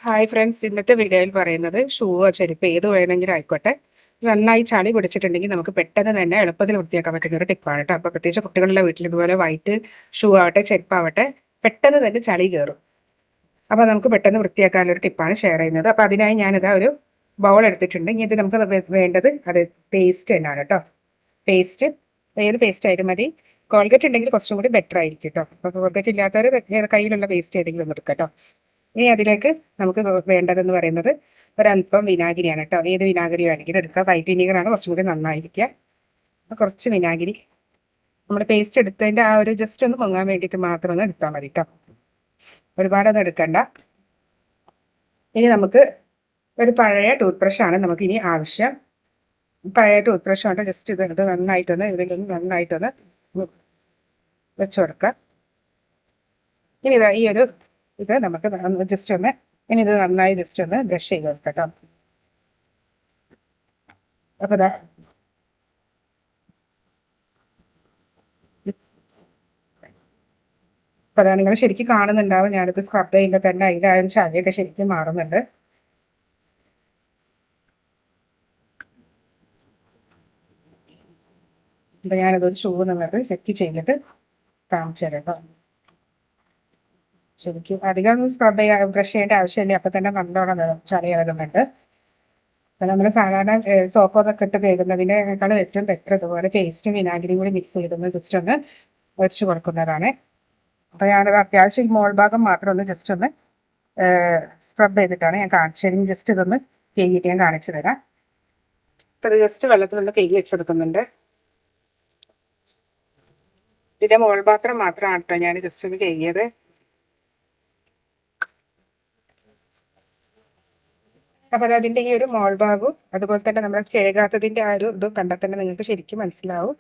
Hi friends, ഇന്നത്തെ വീഡിയോയിൽ പറയുന്നത് ഷൂവോ ചെരുപ്പ് ഏത് വേണമെങ്കിലും ആയിക്കോട്ടെ നന്നായി ചളി പിടിച്ചിട്ടുണ്ടെങ്കിൽ നമുക്ക് പെട്ടെന്ന് തന്നെ എളുപ്പത്തിൽ വൃത്തിയാക്കാൻ പറ്റുന്ന ഒരു ടിപ്പാണ് കേട്ടോ. അപ്പോൾ പ്രത്യേകിച്ച് കുട്ടികളുടെ വീട്ടിൽ ഇതുപോലെ വൈറ്റ് ഷൂ ആവട്ടെ ചെരുപ്പാവട്ടെ പെട്ടെന്ന് തന്നെ ചളി കയറും. അപ്പോൾ നമുക്ക് പെട്ടെന്ന് വൃത്തിയാക്കാനൊരു ടിപ്പാണ് ഷെയർ ചെയ്യുന്നത്. അപ്പോൾ അതിനായി ഞാനിതാ ഒരു ബൗൾ എടുത്തിട്ടുണ്ട്. ഇനി ഇത് നമുക്ക് വേണ്ടത് അത് പേസ്റ്റ് തന്നെയാണ് കേട്ടോ. പേസ്റ്റ് ഏത് പേസ്റ്റ് ആയാലും മതി. കോൾഗേറ്റ് ഉണ്ടെങ്കിൽ കുറച്ചും കൂടി ബെറ്റർ ആയിരിക്കും കേട്ടോ. അപ്പോൾ കോൾഗേറ്റ് ഇല്ലാത്തവർ കയ്യിലുള്ള പേസ്റ്റ് ഏതെങ്കിലും ഒന്ന് എടുക്കാം കേട്ടോ. ഇനി അതിലേക്ക് നമുക്ക് വേണ്ടതെന്ന് പറയുന്നത് ഒരല്പം വിനാഗിരിയാണ് കേട്ടോ. ഏത് വിനാഗിരി വേണമെങ്കിലും എടുക്കുക. വൈറ്റ് വിനീഗറാണ് കുറച്ചും കൂടി നന്നായിരിക്കുക. കുറച്ച് വിനാഗിരി നമ്മൾ പേസ്റ്റ് എടുത്തതിൻ്റെ ആ ഒരു ജസ്റ്റ് ഒന്ന് പൊങ്ങാൻ വേണ്ടിയിട്ട് മാത്രം ഒന്ന് എടുത്താൽ മതി കേട്ടോ. ഒരുപാടൊന്നും എടുക്കണ്ട. ഇനി നമുക്ക് ഒരു പഴയ ടൂത്ത് ബ്രഷാണ് നമുക്ക് ഇനി ആവശ്യം. പഴയ ടൂത്ത് ബ്രഷ് കൊണ്ട് ജസ്റ്റ് ഇത് നന്നായിട്ടൊന്ന് ഇതിലൊന്ന് നന്നായിട്ടൊന്ന് വെച്ച് കൊടുക്കുക. ഇനി ഈ ഒരു ഇത് നമുക്ക് ജസ്റ്റ് ഒന്ന് ഇനി ഇത് നന്നായി ജസ്റ്റ് ഒന്ന് ബ്രഷ് ചെയ്ത് കൊടുക്കാം. അപ്പോൾ ഇതാ അപ്പോൾ അതാ നിങ്ങൾ ശരിക്കും കാണുന്നുണ്ടാവും. ഞാനിത് സ്ക്രബ് ചെയ്യുമ്പോൾ തന്നെ അതിൻ്റെ ആ ഒരു ചളിയൊക്കെ ശരിക്കും മാറുന്നുണ്ട്. അപ്പോൾ ഞാനതൊരു ഷൂ എന്നുള്ളത് ചെക്ക് ചെയ്തിട്ട് കാണിച്ചു തരാം കേട്ടോ. ശരിക്കും അധികം സ്ക്രബ് ചെയ്യാൻ ബ്രഷ് ചെയ്യേണ്ട ആവശ്യമില്ല. അപ്പം തന്നെ നല്ലോണം ചളി ഇറങ്ങുന്നുണ്ട്. അപ്പം നമ്മൾ സാധാരണ സോപ്പൊക്കെ ഇട്ട് കഴുകുന്നതിനേക്കാളും ഏറ്റവും ബെറ്റർ ഇതുപോലെ പേസ്റ്റും വിനാഗിരിയും കൂടി മിക്സ് ചെയ്തൊന്ന് ജസ്റ്റ് ഒന്ന് ഒഴിച്ച് കൊടുക്കുന്നതാണ്. അപ്പോൾ ഞാനത് അത്യാവശ്യം ഈ മോൾ ഭാഗം മാത്രം ഒന്ന് ജസ്റ്റ് ഒന്ന് സ്ക്രബ് ചെയ്തിട്ടാണ് ഞാൻ കാണിച്ചത്. ജസ്റ്റ് ഇതൊന്ന് കഴുകിയിട്ട് ഞാൻ കാണിച്ചു തരാം. അപ്പോൾ ഇത് ജസ്റ്റ് വെള്ളത്തിലുള്ള കഴുകി വെച്ച് കൊടുക്കുന്നുണ്ട്. ഇതിൻ്റെ മോൾ ഭാഗം മാത്രമാണ് കേട്ടോ ഞാൻ ജസ്റ്റ് ഒന്ന് കഴുകിയത്. അപ്പോൾ അതിൻ്റെ ഈ ഒരു മോൾ ഭാഗവും അതുപോലെ തന്നെ നമ്മൾ കഴുകാത്തതിൻ്റെ ആ ഒരു ഇത് കണ്ടാൽ തന്നെ നിങ്ങൾക്ക് ശരിക്കും മനസ്സിലാവും.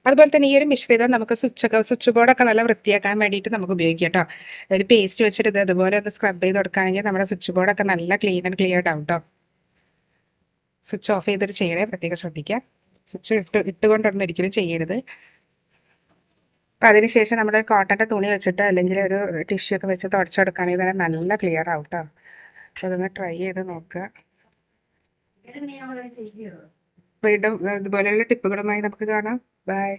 അതുപോലെ തന്നെ ഈ ഒരു മിശ്രിതം നമുക്ക് സ്വിച്ച് ബോർഡൊക്കെ നല്ല വൃത്തിയാക്കാൻ വേണ്ടിയിട്ട് നമുക്ക് ഉപയോഗിക്കാം കേട്ടോ. ഒരു പേസ്റ്റ് വെച്ചിട്ട് ഇത് അതുപോലെ ഒന്ന് സ്ക്രബ് ചെയ്ത് കൊടുക്കുകയാണെങ്കിൽ നമ്മുടെ സ്വിച്ച് ബോർഡൊക്കെ നല്ല ക്ലീൻ ആൻഡ് ക്ലിയർ ആവും കേട്ടോ. സ്വിച്ച് ഓഫ് ചെയ്തിട്ട് ചെയ്യണേ, പ്രത്യേകം ശ്രദ്ധിക്കുക. സ്വിച്ച് ഇട്ടുകൊണ്ടൊന്നും ഒരിക്കലും ചെയ്യരുത്. അപ്പം അതിനുശേഷം നമ്മുടെ കോട്ടൻ്റെ തുണി വെച്ചിട്ട് അല്ലെങ്കിൽ ഒരു ടിഷ്യൂ ഒക്കെ വെച്ച് തുടച്ചെടുക്കുകയാണെങ്കിൽ തന്നെ നല്ല ക്ലിയർ ആവും കേട്ടോ. അപ്പോൾ അതൊന്ന് ട്രൈ ചെയ്ത് നോക്കുക. വീണ്ടും ഇതുപോലെയുള്ള ടിപ്പുകളുമായി നമുക്ക് കാണാം. ബൈ.